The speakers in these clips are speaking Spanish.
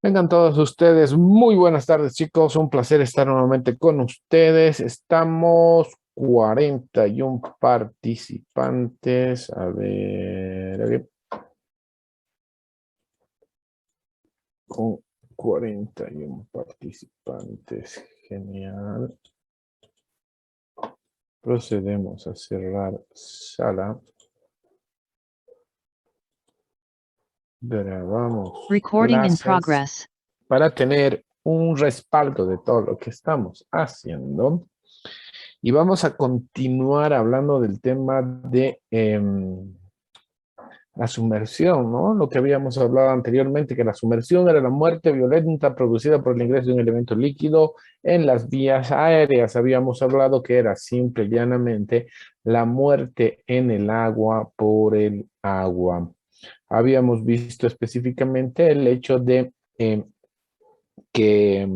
Vengan todos ustedes, muy buenas tardes chicos, un placer estar nuevamente con ustedes. Estamos 41 participantes, a ver, con 41 participantes, genial. Procedemos a cerrar sala, grabamos Recording in clases progress. para tener un respaldo de todo lo que estamos haciendo. Y vamos a continuar hablando del tema de la sumersión, ¿no? Lo que habíamos hablado anteriormente, que la sumersión era la muerte violenta producida por el ingreso de un elemento líquido en las vías aéreas. Habíamos hablado que era simple y llanamente la muerte en el agua por el agua. Habíamos visto específicamente el hecho de que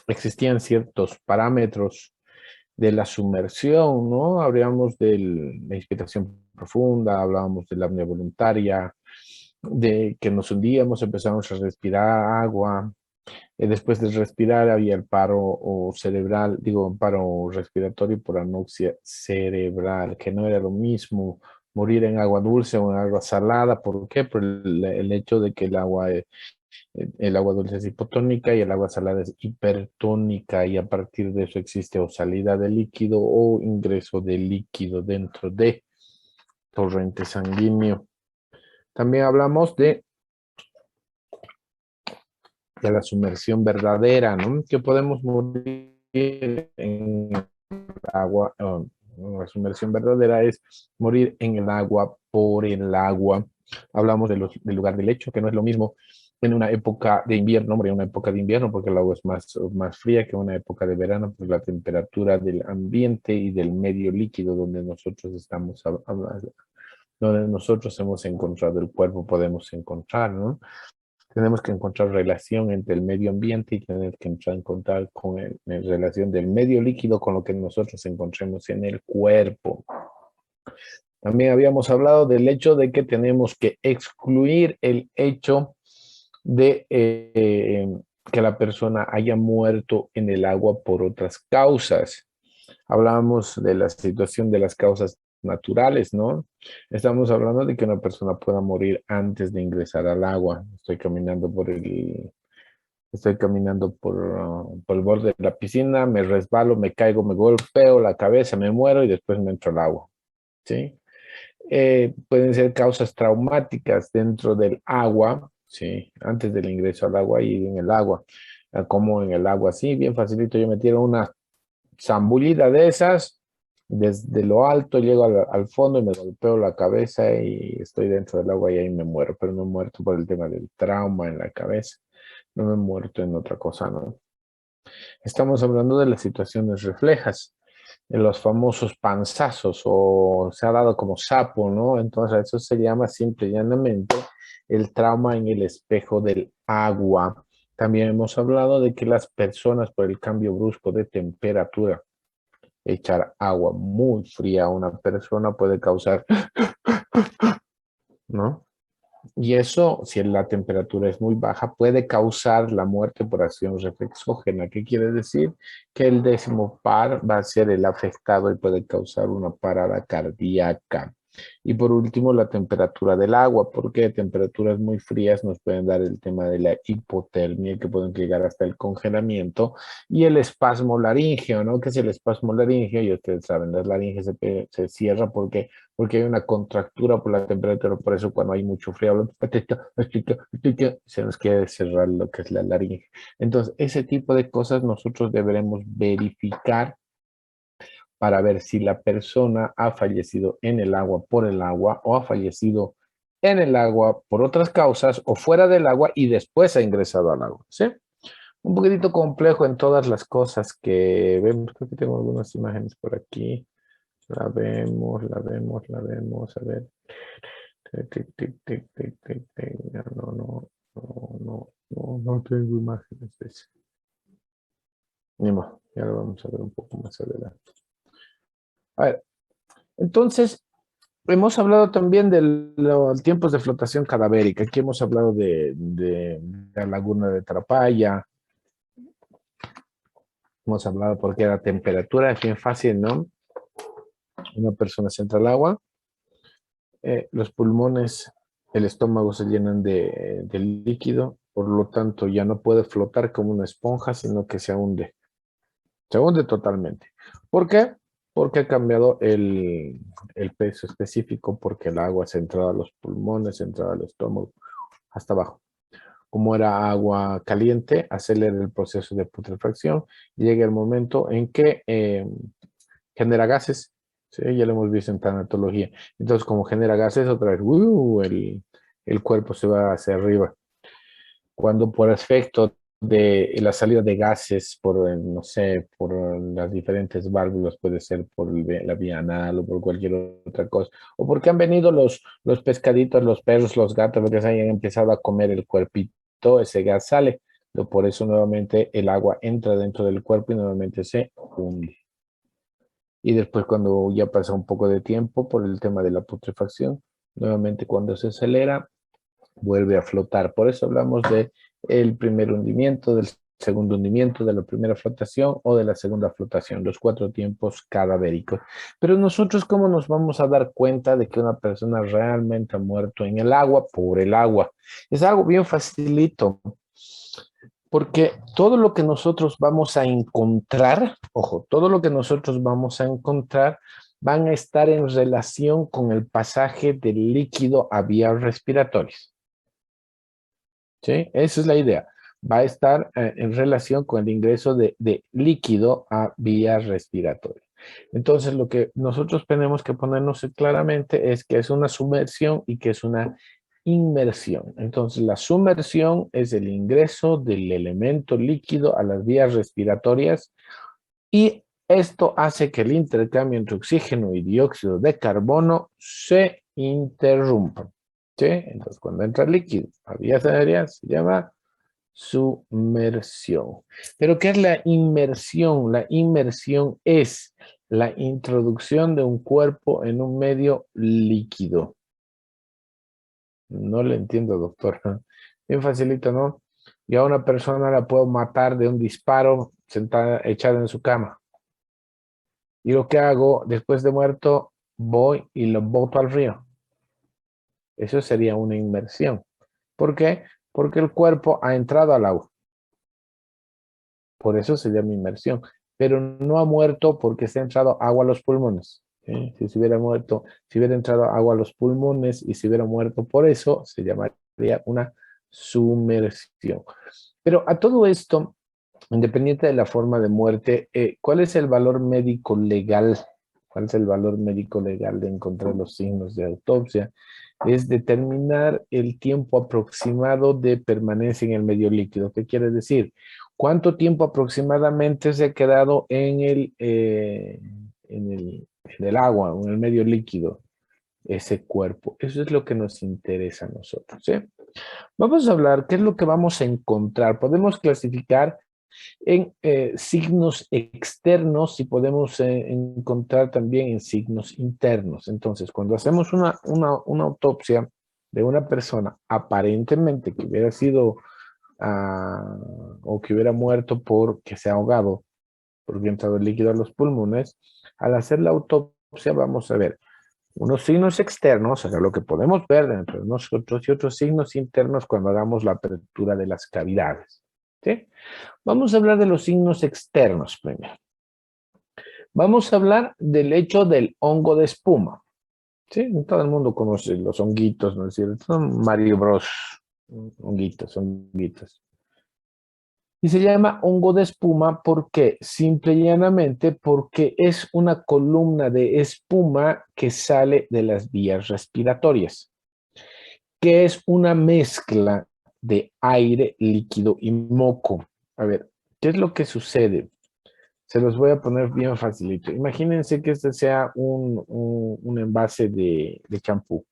existían ciertos parámetros de la sumersión, ¿no? Hablábamos de la inspiración profunda, hablábamos de la apnea voluntaria, de que nos hundíamos, empezamos a respirar agua, después de respirar había el paro o cerebral, digo, paro respiratorio por anoxia cerebral, que no era lo mismo morir en agua dulce o en agua salada. ¿Por qué? Por el hecho de que el agua dulce es hipotónica y el agua salada es hipertónica, y a partir de eso existe o salida de líquido o ingreso de líquido dentro de torrente sanguíneo. También hablamos de la sumersión verdadera, ¿no? Que podemos morir en agua. La sumersión verdadera es morir en el agua por el agua. Hablamos del lugar del hecho, que no es lo mismo en una época de invierno, morir en una época de invierno porque el agua es más fría que una época de verano, por la temperatura del ambiente y del medio líquido donde nosotros estamos hablando, donde nosotros hemos encontrado el cuerpo, podemos encontrar, ¿no? Tenemos que encontrar relación entre el medio ambiente y tener que encontrar con la relación del medio líquido con lo que nosotros encontremos en el cuerpo. También habíamos hablado del hecho de que tenemos que excluir el hecho de que la persona haya muerto en el agua por otras causas. Hablábamos de la situación de las causas naturales, ¿no? Estamos hablando de que una persona pueda morir antes de ingresar al agua. Estoy caminando por el borde de la piscina, me resbalo, me caigo, me golpeo la cabeza, me muero y después me entro al agua, ¿sí? Pueden ser causas traumáticas dentro del agua, ¿sí? Antes del ingreso al agua y en el agua. Como en el agua, sí, bien facilito, yo me tiro una zambullida de esas, desde lo alto llego al fondo y me golpeo la cabeza y estoy dentro del agua y ahí me muero, pero no he muerto por el tema del trauma en la cabeza, no me he muerto en otra cosa, ¿no? Estamos hablando de las situaciones reflejas, de los famosos panzazos, o se ha dado como sapo, ¿no? Entonces eso se llama simple y llanamente el trauma en el espejo del agua. También hemos hablado de que las personas por el cambio brusco de temperatura, echar agua muy fría a una persona puede causar, ¿no? Y eso, si la temperatura es muy baja, puede causar la muerte por acción reflexógena. ¿Qué quiere decir? Que el décimo par va a ser el afectado y puede causar una parada cardíaca. Y por último, la temperatura del agua, porque temperaturas muy frías nos pueden dar el tema de la hipotermia, que pueden llegar hasta el congelamiento, y el espasmo laríngeo, ¿no? ¿Qué es el espasmo laríngeo? Y ustedes saben, la laringe se cierra porque hay una contractura por la temperatura, por eso cuando hay mucho frío, se nos quiere cerrar lo que es la laringe. Entonces, ese tipo de cosas nosotros deberemos verificar para ver si la persona ha fallecido en el agua por el agua o ha fallecido en el agua por otras causas o fuera del agua y después ha ingresado al agua, ¿sí? Un poquitito complejo en todas las cosas que vemos. Creo que tengo algunas imágenes por aquí. La vemos, a ver. Tic, tic, tic, tic, tic, tic. No, no, no, no, no, no tengo imágenes de eso. Ni más, ya lo vamos a ver un poco más adelante. A ver, entonces, Hemos hablado también de los tiempos de flotación cadavérica. Aquí hemos hablado de la laguna de Trapaya. Hemos hablado porque la temperatura es bien fácil, ¿no? Una persona se entra al agua, los pulmones, el estómago se llenan de líquido, por lo tanto ya no puede flotar como una esponja, sino que se hunde. Se hunde totalmente. ¿Por qué? Porque ha cambiado el peso específico, porque el agua se ha entrado a los pulmones, se ha entrado al estómago, hasta abajo. Como era agua caliente, acelera el proceso de putrefacción y llega el momento en que genera gases. ¿Sí? Ya lo hemos visto en tanatología. Entonces, como genera gases, otra vez, el cuerpo se va hacia arriba. Cuando por efecto de la salida de gases por, no sé, por las diferentes válvulas, puede ser por la vía anal o por cualquier otra cosa, o porque han venido los pescaditos, los perros, los gatos, lo que se hayan empezado a comer el cuerpito, ese gas sale. Por eso nuevamente el agua entra dentro del cuerpo y nuevamente se hunde. Y después cuando ya pasa un poco de tiempo por el tema de la putrefacción, nuevamente cuando se acelera, vuelve a flotar. Por eso hablamos de el primer hundimiento, del segundo hundimiento, de la primera flotación o de la segunda flotación, los 4 tiempos cadavéricos. Pero nosotros, ¿cómo nos vamos a dar cuenta de que una persona realmente ha muerto en el agua por el agua? Es algo bien facilito. Porque todo lo que nosotros vamos a encontrar, ojo, todo lo que nosotros vamos a encontrar van a estar en relación con el pasaje del líquido a vías respiratorias. ¿Sí? Esa es la idea. Va a estar en relación con el ingreso de líquido a vías respiratorias. Entonces, lo que nosotros tenemos que ponernos claramente es que es una sumersión y que es una inmersión. Entonces, la sumersión es el ingreso del elemento líquido a las vías respiratorias y esto hace que el intercambio entre oxígeno y dióxido de carbono se interrumpa. ¿Sí? Entonces, cuando entra el líquido a vías aéreas, se llama sumersión. ¿Pero qué es la inmersión? La inmersión es la introducción de un cuerpo en un medio líquido. No le entiendo, doctor. Bien facilito, ¿no? Yo a una persona la puedo matar de un disparo sentada, echada en su cama. Y lo que hago después de muerto, voy y lo boto al río. Eso sería una inmersión. ¿Por qué? Porque el cuerpo ha entrado al agua. Por eso se llama inmersión. Pero no ha muerto porque se ha entrado agua a los pulmones. Si se hubiera muerto, si hubiera entrado agua a los pulmones y se hubiera muerto por eso, se llamaría una sumersión. Pero a todo esto, independiente de la forma de muerte, ¿cuál es el valor médico legal? ¿Cuál es el valor médico legal de encontrar los signos de autopsia? Es determinar el tiempo aproximado de permanencia en el medio líquido. ¿Qué quiere decir? ¿Cuánto tiempo aproximadamente se ha quedado en el agua, en el medio líquido, ese cuerpo? Eso es lo que nos interesa a nosotros, ¿sí? Vamos a hablar, ¿qué es lo que vamos a encontrar? Podemos clasificar en signos externos y podemos encontrar también en signos internos. Entonces, cuando hacemos una autopsia de una persona aparentemente que hubiera sido o que hubiera muerto porque se ha ahogado, porque ha entrado el líquido a los pulmones, al hacer la autopsia vamos a ver unos signos externos, o sea, lo que podemos ver dentro de nosotros y otros signos internos cuando hagamos la apertura de las cavidades. ¿Sí? Vamos a hablar de los signos externos primero. Vamos a hablar del hecho del hongo de espuma. ¿Sí? Todo el mundo conoce los honguitos, ¿no es cierto? Son Mario Bros. Honguitos, honguitos. Y se llama hongo de espuma porque, simple y llanamente, porque es una columna de espuma que sale de las vías respiratorias, que es una mezcla de aire, líquido y moco. A ver, ¿qué es lo que sucede? Se los voy a poner bien facilito. Imagínense que este sea un envase de champú.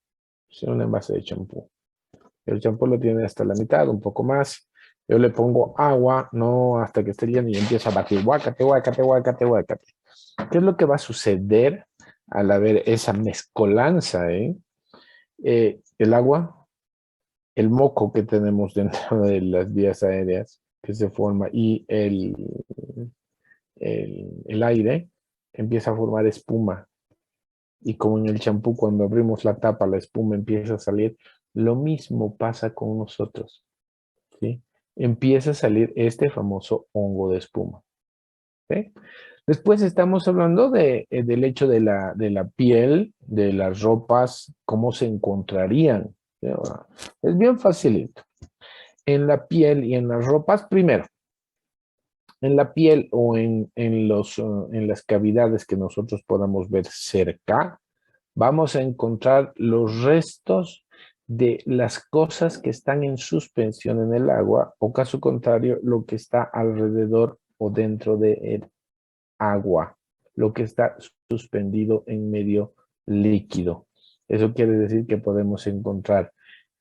Sí, un envase de champú. El champú lo tiene hasta la mitad, un poco más. Yo le pongo agua, no hasta que esté lleno y empiezo a batir. Guácate, guácate, guácate, guácate. ¿Qué es lo que va a suceder? al haber esa mezcolanza, el agua, el moco que tenemos dentro de las vías aéreas que se forma y el aire empieza a formar espuma. Y como en el champú, cuando abrimos la tapa, la espuma empieza a salir, lo mismo pasa con nosotros, ¿sí? Empieza a salir este famoso hongo de espuma, ¿sí? Después estamos hablando del hecho de la piel, de las ropas, cómo se encontrarían, ¿sí? Es bien facilito. En la piel y en las ropas, primero, en la piel o en las cavidades que nosotros podamos ver cerca, vamos a encontrar los restos de las cosas que están en suspensión en el agua, o caso contrario, lo que está alrededor o dentro del agua, lo que está suspendido en medio líquido. Eso quiere decir que podemos encontrar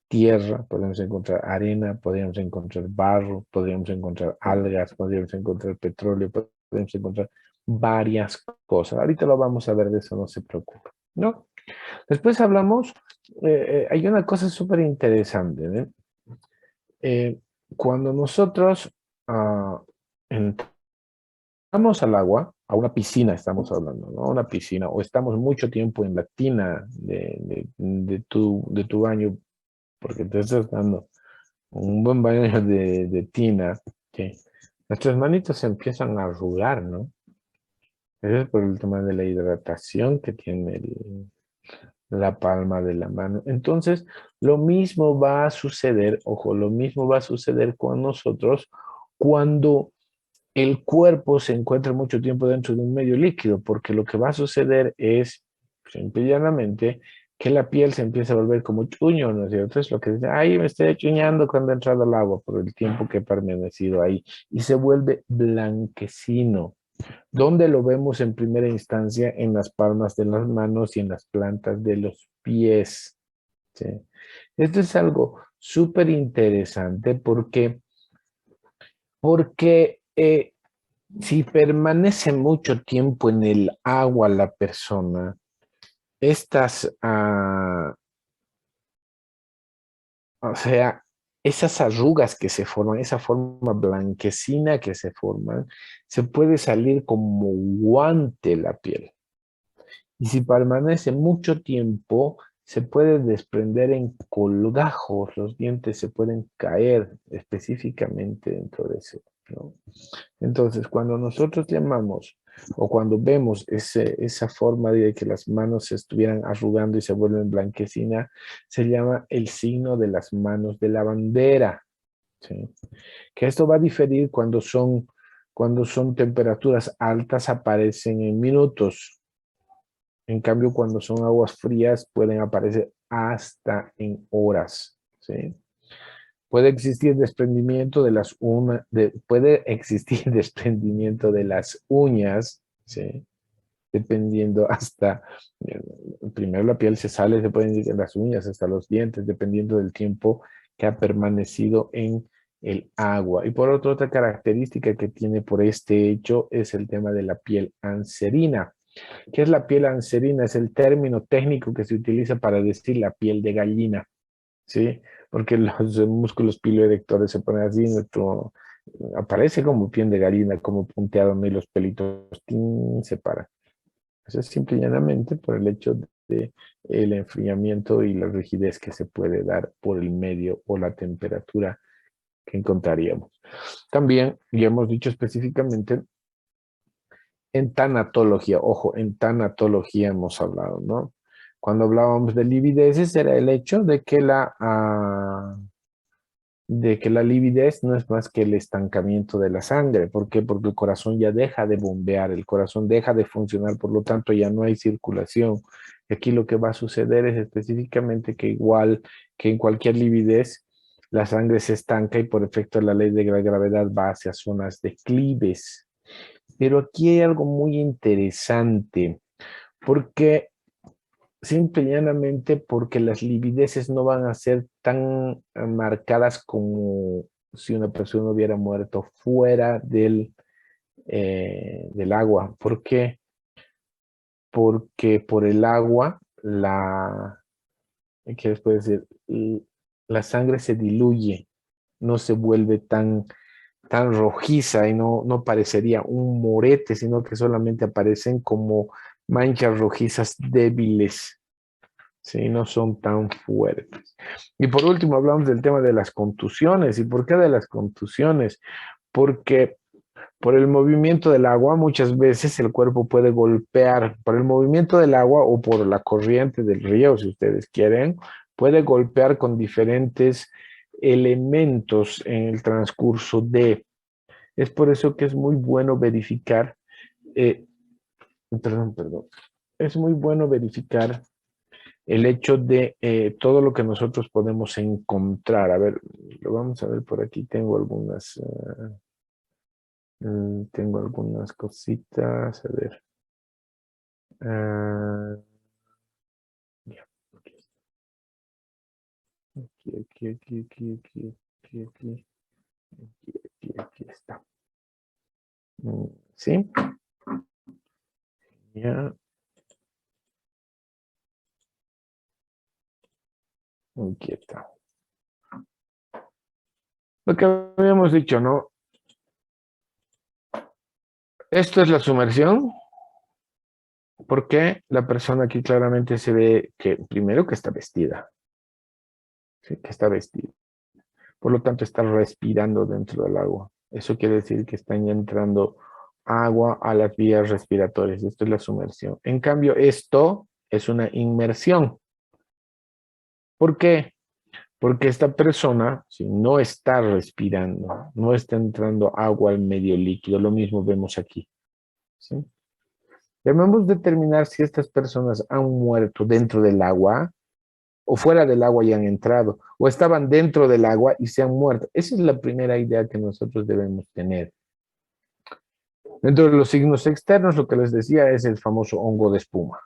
tierra, podemos encontrar arena, podemos encontrar barro, podríamos encontrar algas, podríamos encontrar petróleo, podemos encontrar varias cosas. Ahorita lo vamos a ver, de eso no se preocupe, ¿no? Después hablamos, hay una cosa súper interesante, ¿no? Eh, Cuando nosotros entramos al agua, a una piscina estamos hablando, ¿no? Una piscina, o estamos mucho tiempo en la tina de tu baño, porque te estás dando un buen baño de tina, que nuestras manitos se empiezan a arrugar, ¿no? Eso es por el tema de la hidratación que tiene la palma de la mano. Entonces, lo mismo va a suceder, ojo, lo mismo va a suceder con nosotros cuando el cuerpo se encuentra mucho tiempo dentro de un medio líquido, porque lo que va a suceder es, simple y llanamente, que la piel se empieza a volver como chuño, ¿no es cierto? Es lo que dice, ay, me estoy chuñando cuando he entrado al agua por el tiempo que he permanecido ahí, y se vuelve blanquecino. ¿Dónde lo vemos en primera instancia? En las palmas de las manos y en las plantas de los pies. ¿Sí? Esto es algo súper interesante porque si permanece mucho tiempo en el agua la persona, estas, o sea, esas arrugas que se forman, esa forma blanquecina que se forman, se puede salir como guante la piel. Y si permanece mucho tiempo, se puede desprender en colgajos, los dientes se pueden caer específicamente dentro de eso, ¿no? Entonces, cuando nosotros llamamos o cuando vemos esa forma de que las manos se estuvieran arrugando y se vuelven blanquecina, se llama el signo de las manos de la bandera, ¿sí? Que esto va a diferir cuando son temperaturas altas, aparecen en minutos. En cambio, cuando son aguas frías, pueden aparecer hasta en horas, ¿sí? Puede existir desprendimiento de las puede existir desprendimiento de las uñas, ¿sí? Dependiendo hasta, eh, primero la piel se sale, se pueden ir las uñas hasta los dientes, dependiendo del tiempo que ha permanecido en el agua. Y por otra característica que tiene por este hecho es el tema de la piel anserina. ¿Qué es la piel anserina? Es el término técnico que se utiliza para decir la piel de gallina, ¿sí? Porque los músculos piloerectores se ponen así, aparece como piel de gallina, como punteado, ¿no? Y los pelitos se paran. Eso es simple y llanamente por el hecho de el enfriamiento y la rigidez que se puede dar por el medio o la temperatura que encontraríamos. También, ya hemos dicho específicamente, en tanatología, ojo, en tanatología hemos hablado, ¿no? Cuando hablábamos de lividez, era el hecho de que la lividez no es más que el estancamiento de la sangre. ¿Por qué? Porque el corazón ya deja de bombear, el corazón deja de funcionar, por lo tanto ya no hay circulación. Y aquí lo que va a suceder es específicamente que igual que en cualquier lividez, la sangre se estanca y por efecto de la ley de la gravedad va hacia zonas declives. Pero aquí hay algo muy interesante, porque simple y llanamente porque las livideces no van a ser tan marcadas como si una persona hubiera muerto fuera del agua. ¿Por qué? porque por el agua, ¿qué les puedo decir? La sangre se diluye, no se vuelve tan rojiza y no parecería un morete, sino que solamente aparecen como manchas rojizas débiles, ¿sí? No son tan fuertes. Y por último hablamos del tema de las contusiones. ¿Y por qué de las contusiones? Porque por el movimiento del agua muchas veces el cuerpo puede golpear, por el movimiento del agua o por la corriente del río, si ustedes quieren, puede golpear con diferentes elementos en el transcurso de. Es por eso que es muy bueno verificar, eh, perdón, es muy bueno verificar el hecho de todo lo que nosotros podemos encontrar. A ver, lo vamos a ver por aquí. Tengo algunas cositas. A ver. Ah, ya, aquí está. ¿Sí? Ya, aquí está. Lo que habíamos dicho, ¿no? Esto es la sumersión, porque la persona aquí claramente se ve que, primero, que está vestida, ¿sí? Que está vestida. Por lo tanto, está respirando dentro del agua. Eso quiere decir que están entrando agua a las vías respiratorias. Esto es la sumersión. En cambio, esto es una inmersión. ¿Por qué? Porque esta persona, si no está respirando, no está entrando agua al medio líquido, lo mismo vemos aquí, ¿sí? Debemos determinar si estas personas han muerto dentro del agua o fuera del agua y han entrado, o estaban dentro del agua y se han muerto. Esa es la primera idea que nosotros debemos tener. Dentro de los signos externos, lo que les decía es el famoso hongo de espuma.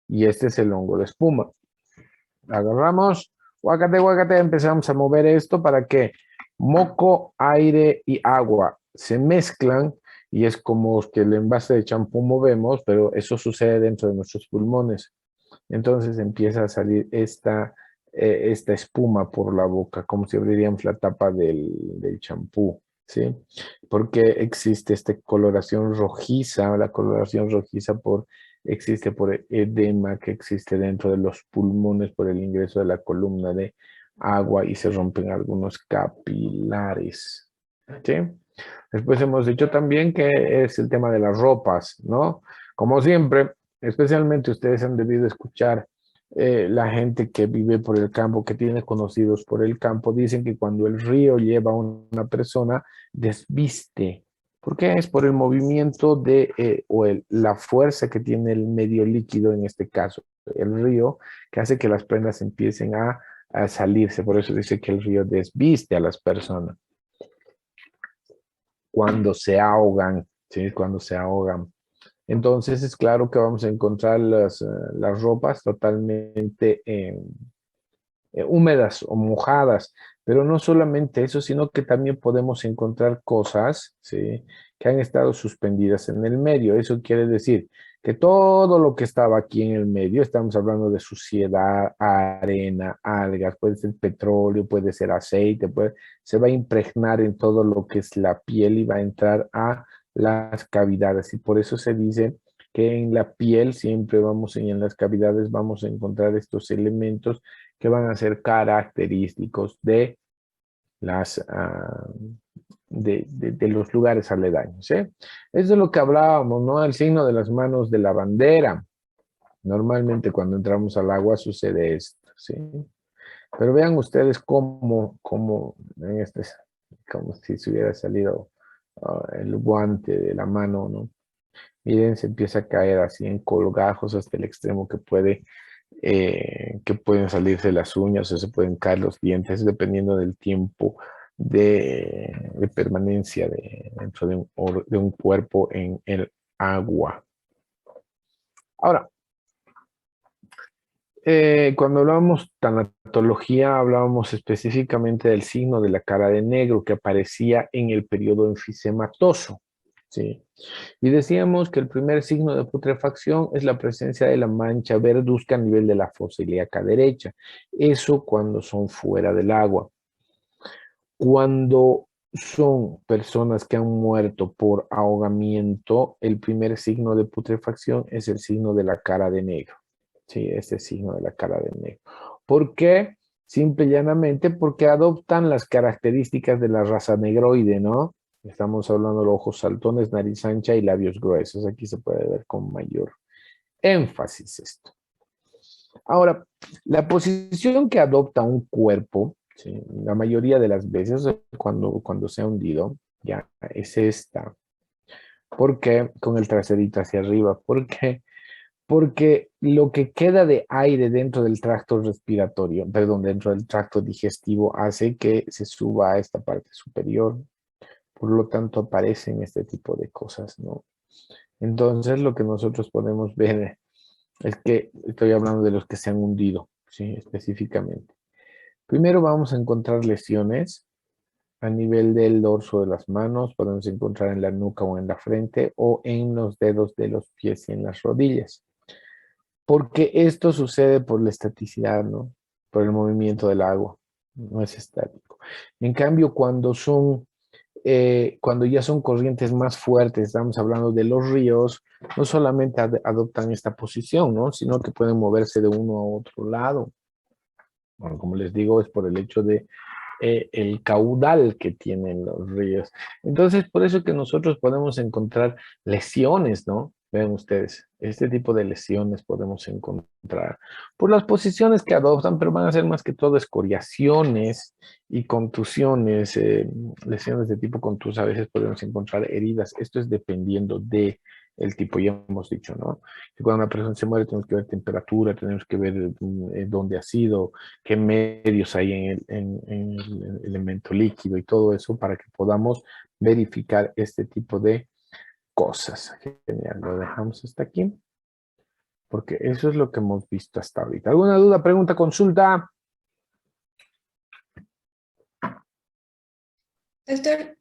Y este es el hongo de espuma. Agarramos, guácate, empezamos a mover esto para que moco, aire y agua se mezclan y es como que el envase de champú movemos, pero eso sucede dentro de nuestros pulmones. Entonces empieza a salir esta espuma por la boca, como si abriríamos la tapa del champú, ¿sí? Porque existe esta coloración rojiza, la coloración rojiza existe por el edema que existe dentro de los pulmones por el ingreso de la columna de agua y se rompen algunos capilares, ¿sí? Después hemos dicho también que es el tema de las ropas, ¿no? Como siempre, especialmente ustedes han debido escuchar la gente que vive por el campo, que tiene conocidos por el campo, dicen que cuando el río lleva a una persona, desviste. ¿Por qué? Es por el movimiento la fuerza que tiene el medio líquido, en este caso, el río, que hace que las prendas empiecen a salirse. Por eso dice que el río desviste a las personas cuando se ahogan, ¿sí? Cuando se ahogan. Entonces es claro que vamos a encontrar las ropas totalmente húmedas o mojadas, pero no solamente eso, sino que también podemos encontrar cosas, ¿sí? Que han estado suspendidas en el medio. Eso quiere decir que todo lo que estaba aquí en el medio, estamos hablando de suciedad, arena, algas, puede ser petróleo, puede ser aceite, se va a impregnar en todo lo que es la piel y va a entrar a las cavidades. Y por eso se dice que en la piel siempre y en las cavidades vamos a encontrar estos elementos que van a ser característicos de los lugares aledaños, ¿eh? Eso es lo que hablábamos, ¿no? El signo de las manos de la bandera. Normalmente cuando entramos al agua sucede esto, ¿sí? Pero vean ustedes cómo como si se hubiera salido el guante de la mano, ¿no? Miren, se empieza a caer así en colgajos hasta el extremo que pueden salirse las uñas o se pueden caer los dientes dependiendo del tiempo de permanencia dentro de un cuerpo en el agua. Ahora, cuando hablábamos tanatología, hablábamos específicamente del signo de la cara de negro que aparecía en el periodo enfisematoso, ¿sí? Y decíamos que el primer signo de putrefacción es la presencia de la mancha verduzca a nivel de la fosa ilíaca derecha. Eso cuando son fuera del agua. Cuando son personas que han muerto por ahogamiento, el primer signo de putrefacción es el signo de la cara de negro. Sí, ese signo de la cara de negro. ¿Por qué? Simple y llanamente porque adoptan las características de la raza negroide, ¿no? Estamos hablando de ojos saltones, nariz ancha y labios gruesos. Aquí se puede ver con mayor énfasis esto. Ahora, la posición que adopta un cuerpo, ¿sí? La mayoría de las veces cuando se ha hundido, ya es esta. ¿Por qué? Con el traserito hacia arriba. ¿Por qué? Porque lo que queda de aire dentro del tracto respiratorio, perdón, dentro del tracto digestivo, hace que se suba a esta parte superior. Por lo tanto, aparecen este tipo de cosas, ¿no? Entonces, lo que nosotros podemos ver es que estoy hablando de los que se han hundido, ¿sí? Específicamente. Primero vamos a encontrar lesiones a nivel del dorso de las manos, podemos encontrar en la nuca o en la frente o en los dedos de los pies y en las rodillas. Porque esto sucede por la estaticidad, ¿no? Por el movimiento del agua, no es estático. En cambio, cuando ya son corrientes más fuertes, estamos hablando de los ríos, no solamente adoptan esta posición, ¿no? Sino que pueden moverse de uno a otro lado. Bueno, como les digo, es por el hecho de el caudal que tienen los ríos. Entonces, por eso que nosotros podemos encontrar lesiones, ¿no? Ven ustedes, este tipo de lesiones podemos encontrar por las posiciones que adoptan, pero van a ser más que todo escoriaciones y contusiones, lesiones de tipo contusa. A veces podemos encontrar heridas. Esto es dependiendo de el tipo, ya hemos dicho, ¿no? Que cuando una persona se muere tenemos que ver temperatura, tenemos que ver dónde ha sido, qué medios hay en el elemento líquido y todo eso para que podamos verificar este tipo de cosas. Genial, lo dejamos hasta aquí, porque eso es lo que hemos visto hasta ahorita. ¿Alguna duda, pregunta, consulta? Doctor,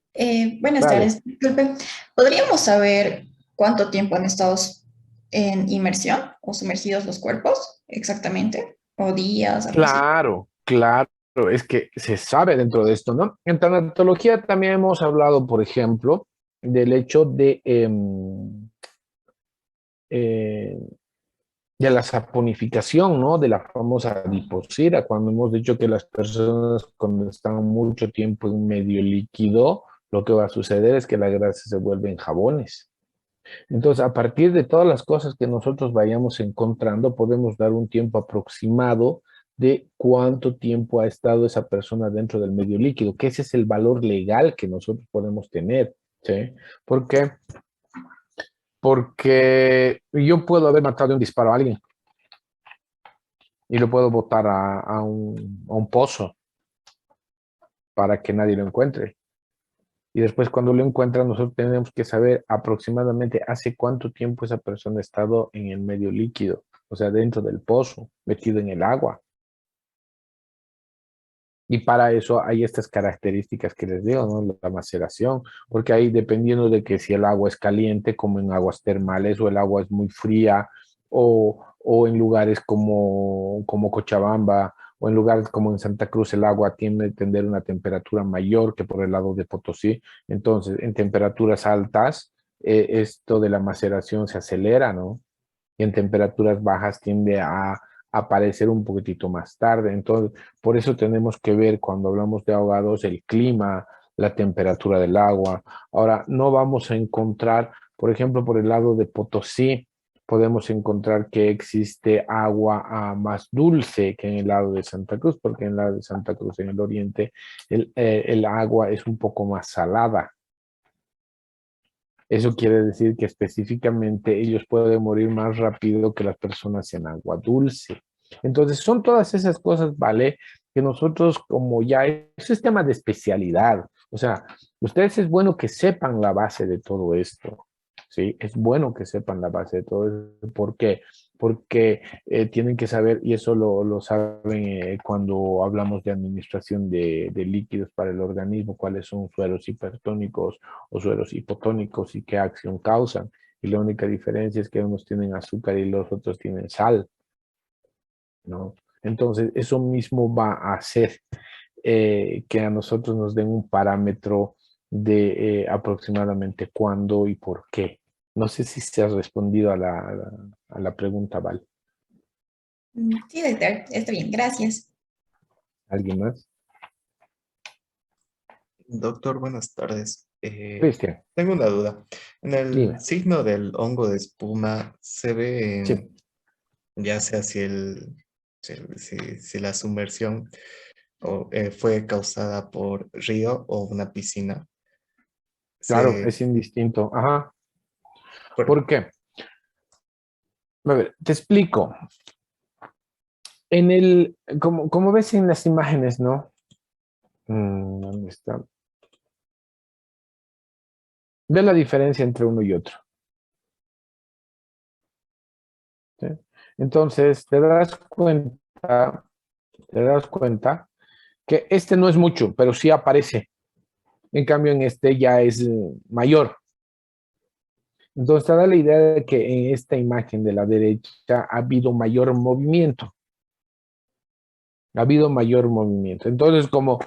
buenas Vale. tardes. Disculpe, ¿podríamos saber cuánto tiempo han estado en inmersión o sumergidos los cuerpos exactamente? ¿O días, algo así? Claro, claro, es que se sabe dentro de esto, ¿no? En tanatología también hemos hablado, por ejemplo, del hecho eh, de la saponificación, ¿no? De la famosa adiposira, cuando hemos dicho que las personas cuando están mucho tiempo en medio líquido, lo que va a suceder es que la grasa se vuelve en jabones. Entonces, a partir de todas las cosas que nosotros vayamos encontrando, podemos dar un tiempo aproximado de cuánto tiempo ha estado esa persona dentro del medio líquido, que ese es el valor legal que nosotros podemos tener, ¿sí? Porque porque yo puedo haber matado de un disparo a alguien y lo puedo botar a un pozo para que nadie lo encuentre. Y después cuando lo encuentran, nosotros tenemos que saber aproximadamente hace cuánto tiempo esa persona ha estado en el medio líquido, o sea, dentro del pozo, metido en el agua. Y para eso hay estas características que les digo, ¿no? La maceración, porque ahí dependiendo de que si el agua es caliente, como en aguas termales, o el agua es muy fría, o en lugares como Cochabamba, o en lugares como en Santa Cruz, el agua tiende a tener una temperatura mayor que por el lado de Potosí. Entonces, en temperaturas altas, esto de la maceración se acelera, ¿no? Y en temperaturas bajas tiende a aparecer un poquitito más tarde. Entonces, por eso tenemos que ver cuando hablamos de ahogados el clima, la temperatura del agua. Ahora, no vamos a encontrar, por ejemplo, por el lado de Potosí, podemos encontrar que existe agua más dulce que en el lado de Santa Cruz, porque en el lado de Santa Cruz, en el oriente, el agua es un poco más salada. Eso quiere decir que específicamente ellos pueden morir más rápido que las personas en agua dulce. Entonces, son todas esas cosas, ¿vale? Que nosotros, como ya es tema de especialidad, o sea, ustedes es bueno que sepan la base de todo esto, ¿sí? Es bueno que sepan la base de todo esto. ¿Por qué? porque tienen que saber, y eso lo saben cuando hablamos de administración de líquidos para el organismo, cuáles son sueros hipertónicos o sueros hipotónicos y qué acción causan. Y la única diferencia es que unos tienen azúcar y los otros tienen sal, ¿no? Entonces, eso mismo va a hacer que a nosotros nos den un parámetro de aproximadamente cuándo y por qué. No sé si se ha respondido a la pregunta, Val. Sí, doctor, está bien, gracias. ¿Alguien más? Doctor, buenas tardes. Cristian, Tengo una duda. En el dime. signo del hongo de espuma se Sí, ve, ya sea si la sumersión fue causada por río o una piscina. claro, Se, es indistinto. Ajá. por- ¿Por qué? A ver, te explico. En el, como ves en las imágenes, ¿no? ¿Dónde está? Ve la diferencia entre uno y otro. ¿Sí? Entonces, te das cuenta que este no es mucho, pero sí aparece. En cambio, en este ya es mayor. Entonces, te da la idea de que en esta imagen de la derecha ha habido mayor movimiento. Ha habido mayor movimiento. Entonces, como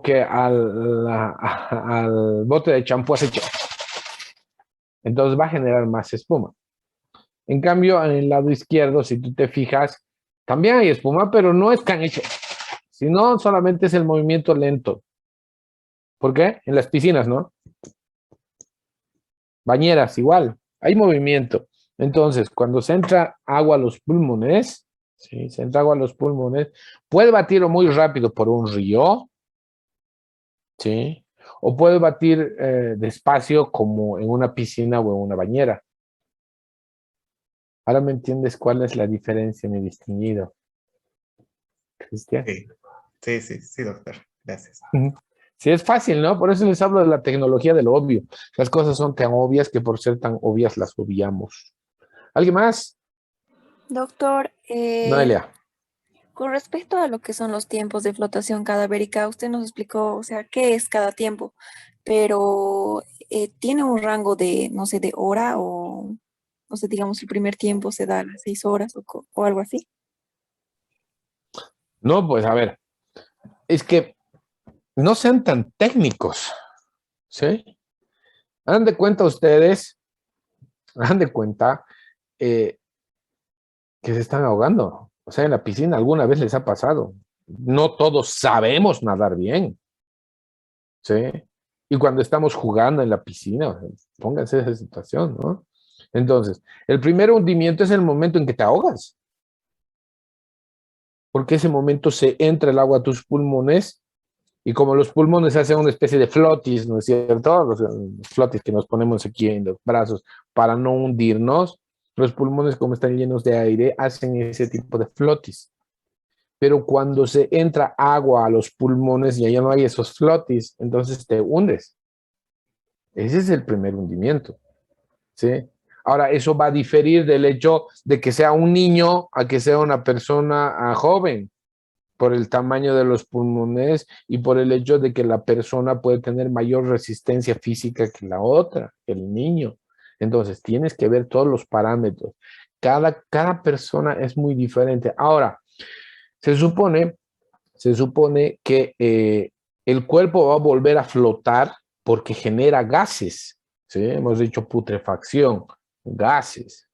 que al bote de champú has hecho. Entonces va a generar más espuma. En cambio, en el lado izquierdo, si tú te fijas, también hay espuma, pero no es tan hecho, sino solamente es el movimiento lento. ¿Por qué? En las piscinas, ¿no? Bañeras, igual, hay movimiento. Entonces, cuando se entra agua a los pulmones, ¿sí? Se entra agua a los pulmones, puede batirlo muy rápido por un río, ¿sí? O puede batir despacio como en una piscina o en una bañera. Ahora me entiendes cuál es la diferencia, mi distinguido, Cristian. sí, sí, doctor. Gracias. Sí, es fácil, ¿no? Por eso les hablo de la tecnología de lo obvio. Las cosas son tan obvias que por ser tan obvias las obviamos. ¿Alguien más? Doctor, Noelia. con respecto a lo que son los tiempos de flotación cadavérica, usted nos explicó, o sea, qué es cada tiempo, pero tiene un rango de, no sé, de hora o sea, digamos, el primer tiempo se da a las 6 horas o algo así. No, pues a ver, es que no sean tan técnicos, ¿sí? Hagan de cuenta ustedes, hagan de cuenta eh, que se están ahogando. O sea, en la piscina alguna vez les ha pasado. No todos sabemos nadar bien, ¿sí? Y cuando estamos jugando en la piscina, pónganse esa situación, ¿no? Entonces, el primer hundimiento es el momento en que te ahogas, porque ese momento se entra el agua a tus pulmones y como los pulmones hacen una especie de flotis, ¿no es cierto? Los flotis que nos ponemos aquí en los brazos para no hundirnos, los pulmones como están llenos de aire hacen ese tipo de flotis. Pero cuando se entra agua a los pulmones y allá no hay esos flotis, entonces te hundes. Ese es el primer hundimiento, ¿sí? Ahora, eso va a diferir del hecho de que sea un niño a que sea una persona joven, por el tamaño de los pulmones y por el hecho de que la persona puede tener mayor resistencia física que la otra, el niño. Entonces, tienes que ver todos los parámetros. Cada persona es muy diferente. Ahora, se supone, se supone que el cuerpo va a volver a flotar porque genera gases, ¿sí? Hemos dicho putrefacción, gases.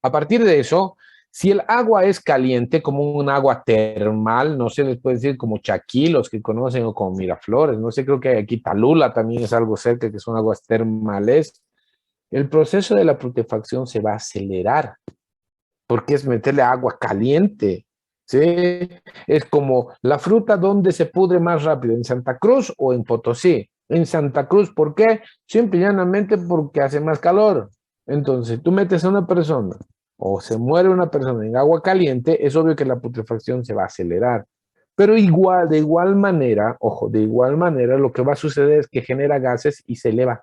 A partir de eso, si el agua es caliente, como un agua termal, no sé, les puede decir como Chaquí, los que conocen, o como Miraflores, no sé, creo que hay aquí Talula también es algo cerca, que son aguas termales, el proceso de la putrefacción se va a acelerar, porque es meterle agua caliente, ¿sí? Es como la fruta donde se pudre más rápido, en Santa Cruz o en Potosí. En Santa Cruz, ¿por qué? Simple y llanamente porque hace más calor. Entonces, tú metes a una persona o se muere una persona en agua caliente, es obvio que la putrefacción se va a acelerar. Pero igual, de igual manera, ojo, de igual manera, lo que va a suceder es que genera gases y se eleva.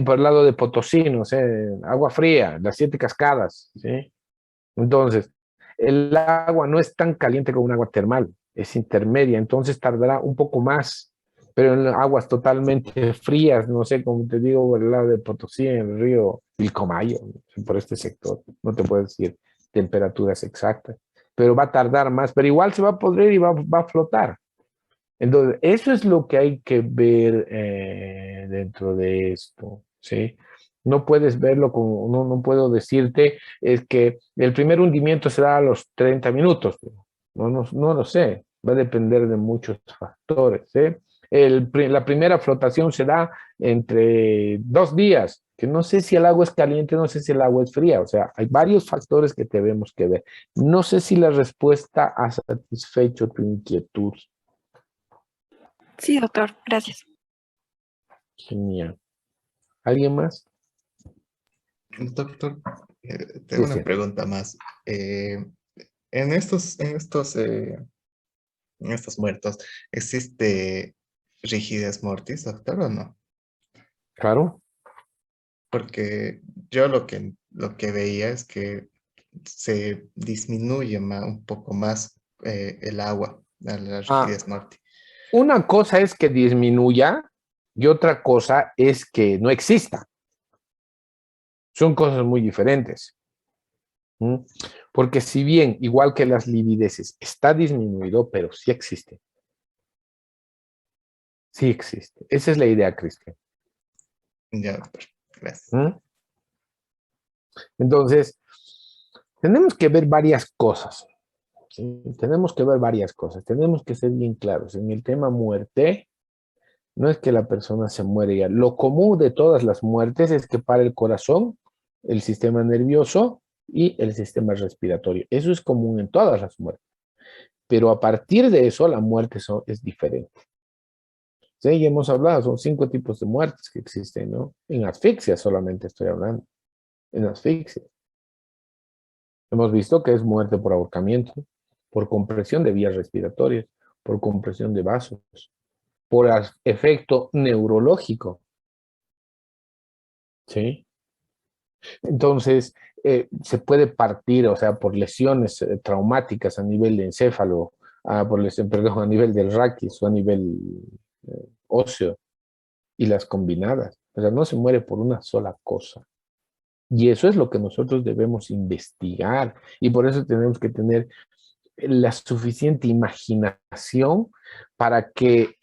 por el lado de Potosí, no sé, agua fría, las 7 cascadas, ¿sí? Entonces, el agua no es tan caliente como un agua termal, es intermedia, entonces tardará un poco más, pero en aguas totalmente frías, no sé, como te digo, por el lado de Potosí, en el río Pilcomayo, por este sector, no te puedo decir temperaturas exactas, pero va a tardar más, pero igual se va a podrir y va a flotar. Entonces, eso es lo que hay que ver dentro de esto, ¿sí? No puedes verlo como, no puedo decirte, es que el primer hundimiento será a los 30 minutos. No lo sé, va a depender de muchos factores, ¿sí? La primera flotación será entre 2 días, que no sé si el agua es caliente, no sé si el agua es fría, o sea, hay varios factores que tenemos que ver. No sé si la respuesta ha satisfecho tu inquietud. Sí, doctor, gracias. Genial. ¿Alguien más? Doctor, tengo Sí, una sí. pregunta más. En estos muertos, ¿existe rigidez mortis, doctor, o no? Claro. Porque yo lo que veía es que se disminuye un poco más el agua a la Ah, rigidez mortis. una cosa es que disminuya y otra cosa es que no exista. Son cosas muy diferentes. ¿Mm? Porque si bien, igual que las livideces, está disminuido, pero sí existe. Sí existe. Esa es la idea, Cristian. Ya, doctor, gracias. ¿Mm? Entonces, tenemos que ver varias cosas. ¿Sí? Tenemos que ver varias cosas. Tenemos que ser bien claros. En el tema muerte, no es que la persona se muere ya. Lo común de todas las muertes es que para el corazón, el sistema nervioso y el sistema respiratorio. Eso es común en todas las muertes. Pero a partir de eso, la muerte es diferente. Sí, ya hemos hablado, son 5 tipos de muertes que existen, ¿no? En asfixia solamente estoy hablando. En asfixia. Hemos visto que es muerte por ahorcamiento, por compresión de vías respiratorias, por compresión de vasos, por efecto neurológico. ¿Sí? Entonces, se puede partir, o sea, por lesiones traumáticas a nivel de encéfalo, perdón, a nivel del raquis o a nivel óseo, y las combinadas. O sea, no se muere por una sola cosa. Y eso es lo que nosotros debemos investigar. Y por eso tenemos que tener la suficiente imaginación para que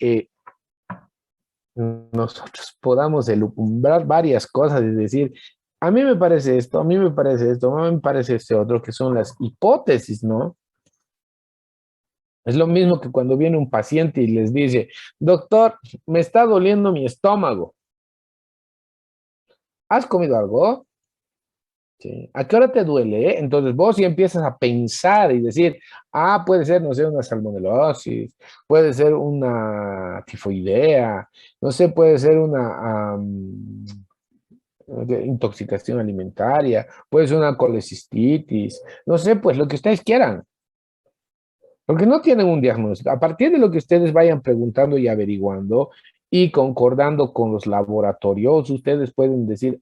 nosotros podamos elucubrar varias cosas y decir, a mí me parece esto, a mí me parece esto, a mí me parece este otro, que son las hipótesis, ¿no? Es lo mismo que cuando viene un paciente y les dice, doctor, me está doliendo mi estómago. ¿Has comido algo? Sí. ¿A qué hora te duele? Entonces vos ya empiezas a pensar y decir, puede ser, no sé, una salmonelosis, puede ser una tifoidea, no sé, puede ser una intoxicación alimentaria, puede ser una colecistitis, no sé, pues lo que ustedes quieran, porque no tienen un diagnóstico. A partir de lo que ustedes vayan preguntando y averiguando y concordando con los laboratorios, ustedes pueden decir,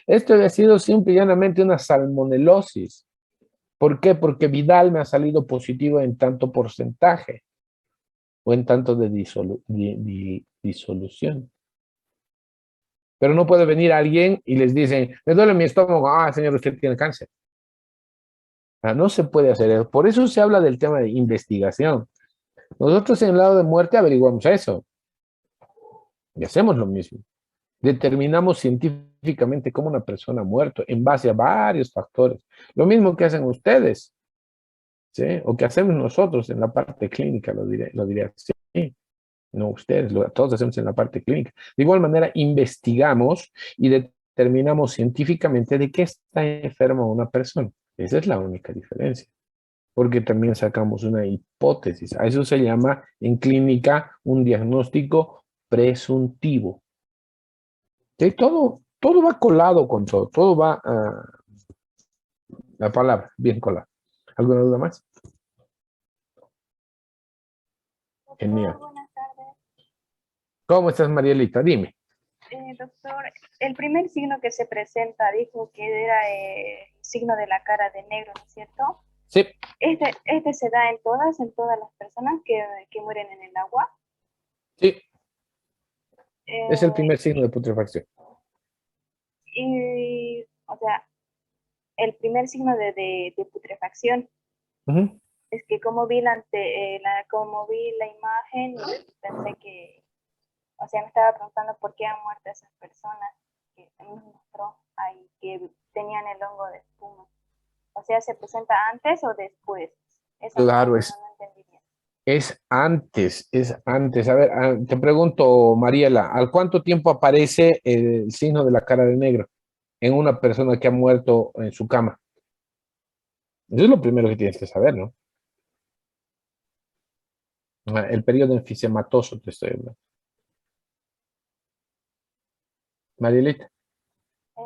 esto ha sido simple y llanamente una salmonelosis. ¿Por qué? Porque Vidal me ha salido positivo en tanto porcentaje o en tanto de disolución. Pero no puede venir alguien y les dicen, me duele mi estómago, señor, usted tiene cáncer. No se puede hacer eso. Por eso se habla del tema de investigación. Nosotros en el lado de muerte averiguamos eso y hacemos lo mismo. Determinamos científicamente cómo una persona ha muerto en base a varios factores. Lo mismo que hacen ustedes, ¿sí? O que hacemos nosotros en la parte clínica, lo diré así. No ustedes, todos hacemos en la parte clínica. De igual manera, investigamos y determinamos científicamente de qué está enferma una persona. Esa es la única diferencia. Porque también sacamos una hipótesis. A eso se llama en clínica un diagnóstico presuntivo. ¿Sí? Todo va colado con todo. Todo va a la palabra, bien colado. ¿Alguna duda más? Genial. ¿Cómo estás, Marielita? Dime. Doctor, el primer signo que se presenta dijo que era el signo de la cara de negro, ¿no es cierto? Sí, Este se da en todas las personas que mueren en el agua. sí, es el Eh, primer signo de putrefacción. y, o sea, el primer signo de putrefacción Ujú. es que como vi la imagen, y pensé que, o sea, me estaba preguntando por qué han muerto esas personas que nos mostró ahí, que tenían el hongo de espuma. O sea, ¿se presenta antes o después? Eso Claro, no entendí bien. es antes, es antes. A ver, te pregunto, Mariela, ¿al cuánto tiempo aparece el signo de la cara de negro en una persona que ha muerto en su cama? Eso es lo primero que tienes que saber, ¿no? El periodo enfisematoso te estoy hablando. Marielita. Eh,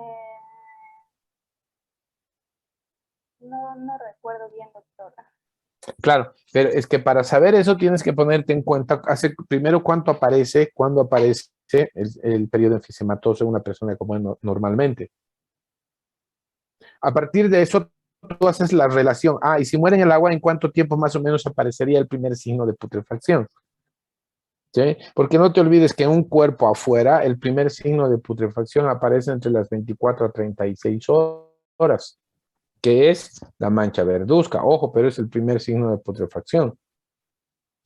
no recuerdo bien, doctora. Claro, pero es que para saber eso tienes que ponerte en cuenta, primero cuándo aparece el periodo enfisematoso en una persona como normalmente. A partir de eso, tú haces la relación. Ah, y si muere en el agua, ¿en cuánto tiempo más o menos aparecería el primer signo de putrefacción? ¿Sí? Porque no te olvides que en un cuerpo afuera, el primer signo de putrefacción aparece entre las 24 a 36 horas, que es la mancha verduzca. Ojo, pero es el primer signo de putrefacción.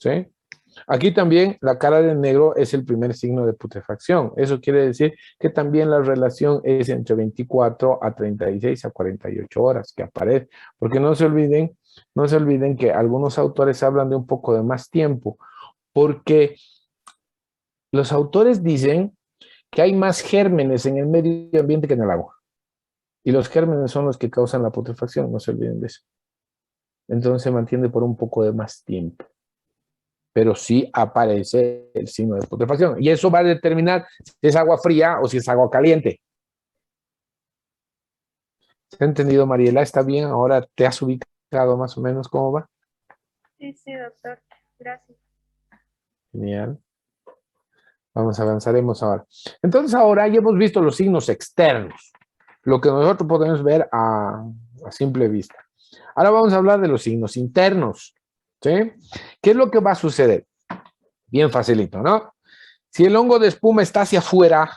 ¿Sí? Aquí también la cara de negro es el primer signo de putrefacción. Eso quiere decir que también la relación es entre 24 a 36 a 48 horas que aparece. Porque no se olviden que algunos autores hablan de un poco de más tiempo, porque los autores dicen que hay más gérmenes en el medio ambiente que en el agua. Y los gérmenes son los que causan la putrefacción, no se olviden de eso. Entonces se mantiene por un poco de más tiempo. Pero sí aparece el signo de putrefacción. Y eso va a determinar si es agua fría o si es agua caliente. ¿Se ha entendido, Mariela? ¿Está bien? Ahora te has ubicado más o menos cómo va. Sí, doctor. Gracias. Genial. Vamos, avanzaremos ahora. Entonces ahora ya hemos visto los signos externos, lo que nosotros podemos ver a simple vista. Ahora vamos a hablar de los signos internos. ¿Sí? ¿Qué es lo que va a suceder? Bien facilito, ¿no? Si el hongo de espuma está hacia afuera,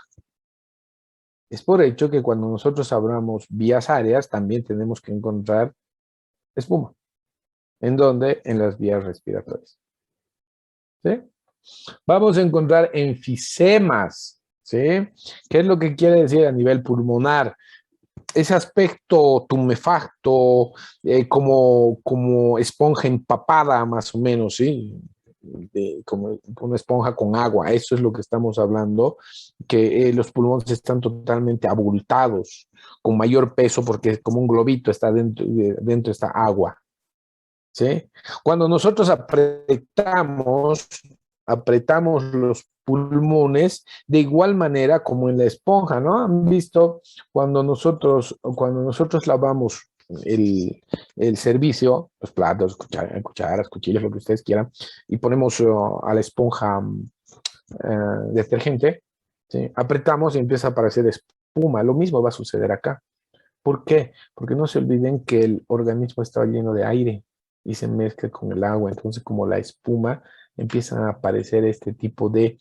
es por hecho que cuando nosotros abramos vías aéreas, también tenemos que encontrar espuma. ¿En dónde? En las vías respiratorias. ¿Sí? Vamos a encontrar enfisemas. ¿Sí? ¿Qué es lo que quiere decir a nivel pulmonar? Ese aspecto tumefacto, como esponja empapada, más o menos, ¿sí? Como una esponja con agua, eso es lo que estamos hablando, que los pulmones están totalmente abultados, con mayor peso, porque como un globito está dentro está agua, ¿sí? Cuando nosotros apretamos los pulmones de igual manera como en la esponja, ¿no? ¿Han visto cuando nosotros lavamos el servicio, los platos, cucharas, cuchillos, lo que ustedes quieran, y ponemos a la esponja detergente, ¿sí? Apretamos y empieza a aparecer espuma. Lo mismo va a suceder acá. ¿Por qué? Porque no se olviden que el organismo está lleno de aire y se mezcla con el agua. Entonces, como la espuma, empiezan a aparecer este tipo de...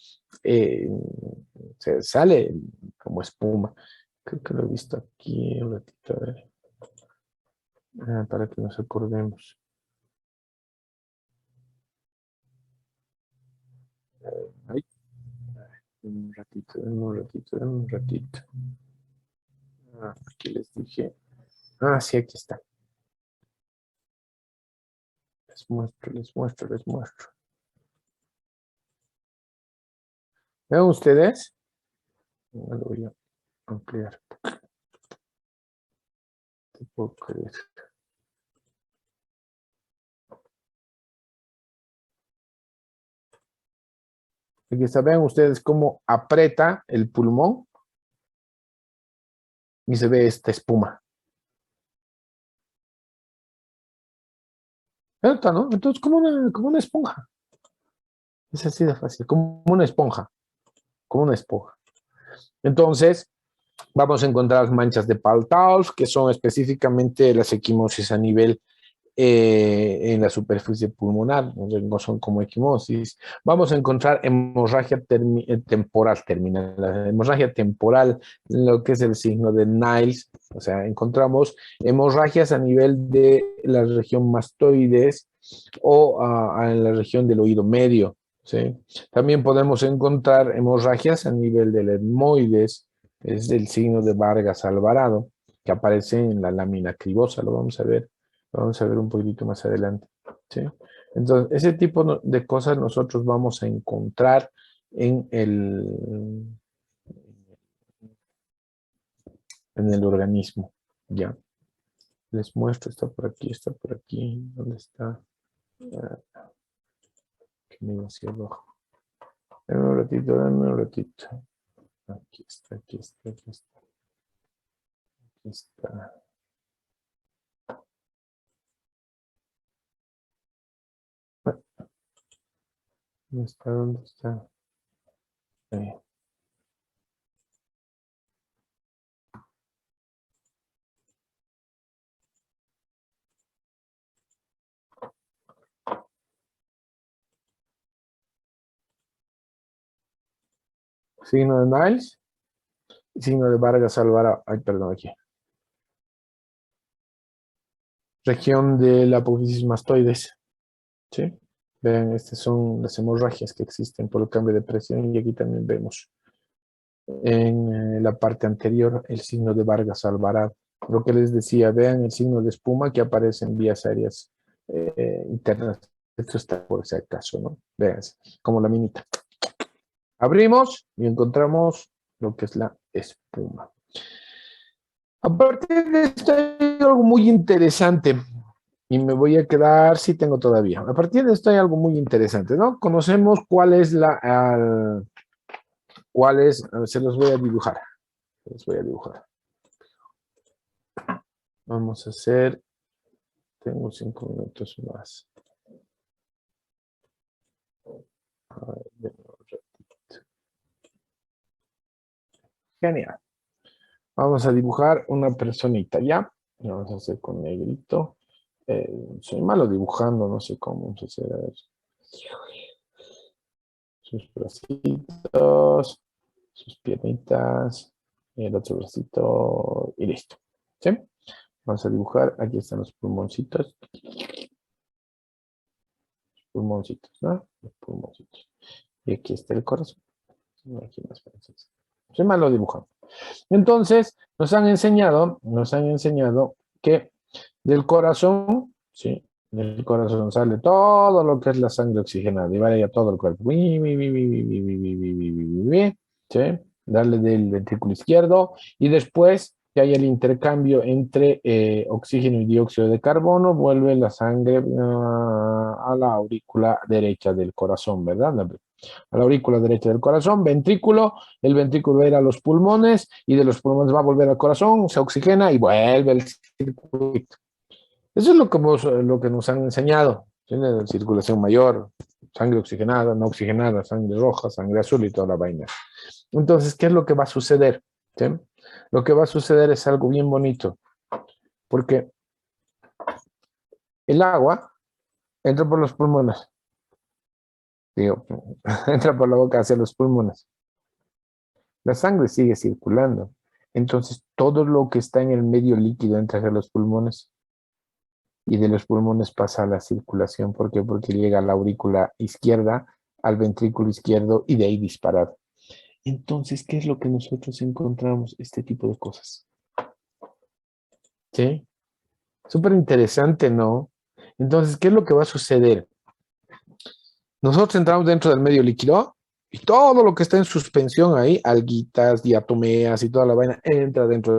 se sale como espuma. Creo que lo he visto aquí un ratito. A ver. Para que nos acordemos. Ay, un ratito, un ratito, un ratito. Aquí les dije. Sí, aquí está. Les muestro, les muestro, les muestro. ¿Ven ustedes? No lo voy a ampliar. ¿Qué puedo creer? Aquí está, vean ustedes cómo aprieta el pulmón y se ve esta espuma. ¿Está, no? Entonces, como una esponja. Es así de fácil, como una esponja. Como una esponja. Entonces, vamos a encontrar las manchas de Pal-Talf, que son específicamente las equimosis a nivel en la superficie pulmonar, no son como equimosis. Vamos a encontrar hemorragia temporal terminal, la hemorragia temporal, lo que es el signo de Niles, o sea, encontramos hemorragias a nivel de la región mastoides o en la región del oído medio, ¿sí? También podemos encontrar hemorragias a nivel del etmoides, es el signo de Vargas Alvarado, que aparece en la lámina cribosa, lo vamos a ver. Vamos a ver un poquito más adelante, ¿sí? Entonces, ese tipo de cosas nosotros vamos a encontrar en el organismo, ¿ya? Les muestro, está por aquí, ¿dónde está? Que me iba hacia abajo. Dame un ratito. Aquí está. Aquí está. ¿Dónde está? Ahí. Signo de Niles, signo de Vargas Alvarado. Ay, perdón, aquí. Región de la apófisis mastoides, ¿sí? Vean, estas son las hemorragias que existen por el cambio de presión y aquí también vemos en la parte anterior el signo de Vargas Alvarado. Lo que les decía, vean el signo de espuma que aparece en vías aéreas internas. Esto está por si acaso, ¿no? Vean, como la minita. Abrimos y encontramos lo que es la espuma. A partir de esto hay algo muy interesante. Y me voy a quedar, sí tengo todavía. A partir de esto hay algo muy interesante, ¿no? Conocemos cuál es se los voy a dibujar. Vamos a hacer, tengo 5 minutos más. Genial. Vamos a dibujar una personita, ¿ya? Vamos a hacer con negrito. Soy malo dibujando, no sé cómo hacer sus bracitos, sus piernitas, el otro bracito y listo. ¿Sí? Vamos a dibujar, aquí están los pulmoncitos. Pulmoncitos, ¿no? Los pulmoncitos. Y aquí está el corazón. Aquí más francés. Soy malo dibujando. Entonces, nos han enseñado que del corazón, ¿sí? Del corazón sale todo lo que es la sangre oxigenada y vaya a todo el cuerpo. ¿Sí? Darle del ventrículo izquierdo y después que haya el intercambio entre oxígeno y dióxido de carbono, vuelve la sangre a la aurícula derecha del corazón, ¿verdad? A la aurícula derecha del corazón, ventrículo, el ventrículo va a ir a los pulmones y de los pulmones va a volver al corazón, se oxigena y vuelve el circuito. Eso es lo que nos han enseñado, ¿sí? La circulación mayor, sangre oxigenada, no oxigenada, sangre roja, sangre azul y toda la vaina. Entonces, ¿qué es lo que va a suceder? ¿Sí? Lo que va a suceder es algo bien bonito, porque el agua entra por los pulmones, digo, entra por la boca hacia los pulmones. La sangre sigue circulando, entonces todo lo que está en el medio líquido entra hacia los pulmones y de los pulmones pasa a la circulación. ¿Por qué? Porque llega a la aurícula izquierda, al ventrículo izquierdo y de ahí disparado. Entonces, ¿qué es lo que nosotros encontramos? Este tipo de cosas. ¿Sí? Súper interesante, ¿no? Entonces, ¿qué es lo que va a suceder? Nosotros entramos dentro del medio líquido y todo lo que está en suspensión ahí, alguitas, diatomeas y toda la vaina, entra entra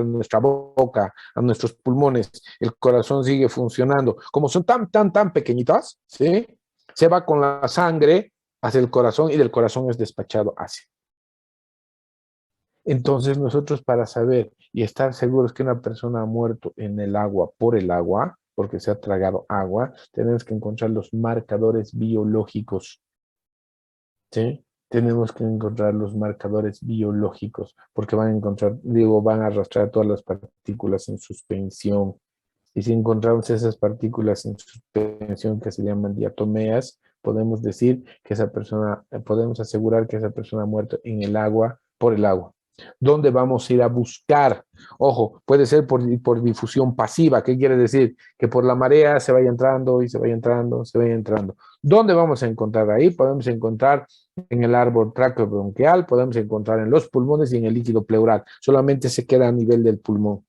en nuestra boca, a nuestros pulmones. El corazón sigue funcionando. Como son tan pequeñitas, ¿sí? Se va con la sangre hacia el corazón y del corazón es despachado hacia. Entonces nosotros para saber y estar seguros que una persona ha muerto en el agua por el agua, porque se ha tragado agua, tenemos que encontrar los marcadores biológicos, ¿sí? tenemos que encontrar los marcadores biológicos, porque van a encontrar, digo, van a arrastrar todas las partículas en suspensión. Y si encontramos esas partículas en suspensión que se llaman diatomeas, podemos decir que esa persona, podemos asegurar que esa persona ha muerto en el agua, por el agua. ¿Dónde vamos a ir a buscar? Ojo, puede ser por difusión pasiva. ¿Qué quiere decir? Que por la marea se vaya entrando y se vaya entrando, se vaya entrando. ¿Dónde vamos a encontrar ahí? Podemos encontrar en el árbol traqueobronquial, podemos encontrar en los pulmones y en el líquido pleural. Solamente se queda a nivel del pulmón.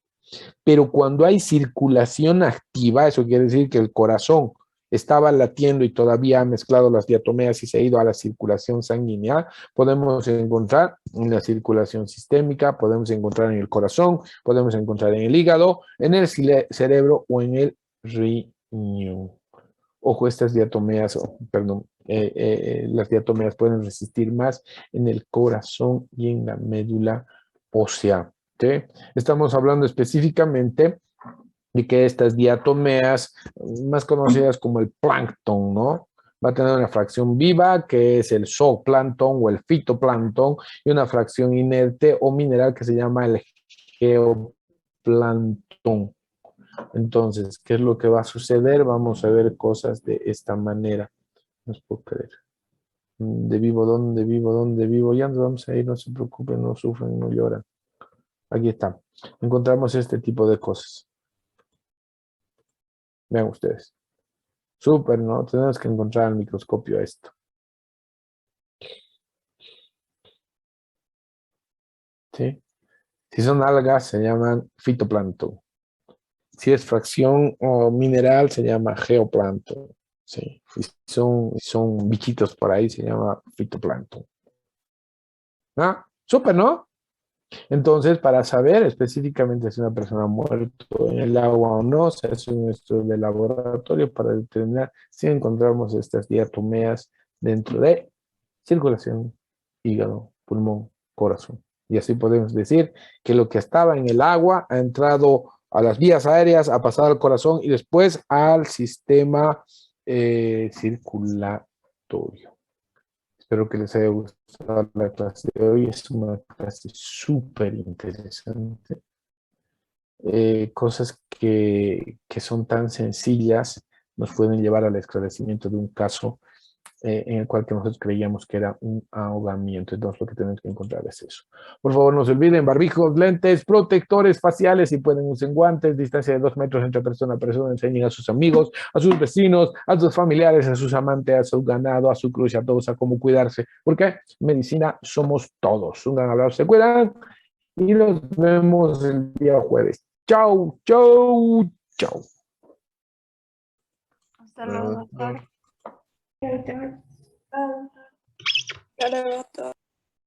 Pero cuando hay circulación activa, eso quiere decir que el corazón estaba latiendo y todavía ha mezclado las diatomeas y se ha ido a la circulación sanguínea, podemos encontrar en la circulación sistémica, podemos encontrar en el corazón, podemos encontrar en el hígado, en el cerebro o en el riñón. Ojo, estas diatomeas, las diatomeas pueden resistir más en el corazón y en la médula ósea. ¿Sí? Estamos hablando específicamente de que estas diatomeas, más conocidas como el plancton, ¿no? Va a tener una fracción viva, que es el zooplancton o el fitoplancton, y una fracción inerte o mineral que se llama el geoplancton. Entonces, ¿qué es lo que va a suceder? Vamos a ver cosas de esta manera. No os puedo creer. ¿Dónde vivo? ¿Dónde vivo? ¿Dónde vivo? Ya nos vamos a ir, no se preocupen, no sufren, no lloran. Aquí está. Encontramos este tipo de cosas. Vean ustedes. Súper, ¿no? Tenemos que encontrar al microscopio esto. ¿Sí? Si son algas, se llaman fitoplancton. Si es fracción o mineral, se llama geoplancton. Sí. Si son bichitos por ahí, se llama fitoplancton. ¿Ah? Súper, ¿no? Entonces, para saber específicamente si una persona ha muerto en el agua o no, se hace un estudio de laboratorio para determinar si encontramos estas diatomeas dentro de circulación, hígado, pulmón, corazón. Y así podemos decir que lo que estaba en el agua ha entrado a las vías aéreas, ha pasado al corazón y después al sistema circulatorio. Espero que les haya gustado la clase de hoy. Es una clase súper interesante. Cosas que son tan sencillas nos pueden llevar al esclarecimiento de un caso en el cual que nosotros creíamos que era un ahogamiento. Entonces lo que tenemos que encontrar es eso. Por favor, no se olviden, barbijos, lentes, protectores faciales, si pueden usen guantes, distancia de 2 metros entre persona a persona, enseñen a sus amigos, a sus vecinos, a sus familiares, a sus amantes, a su ganado, a su cruz, a todos, a cómo cuidarse. Porque medicina somos todos. Un gran abrazo, se cuidan y nos vemos el día jueves. Chau, chau, chau. Hasta luego, doctor. Hasta luego.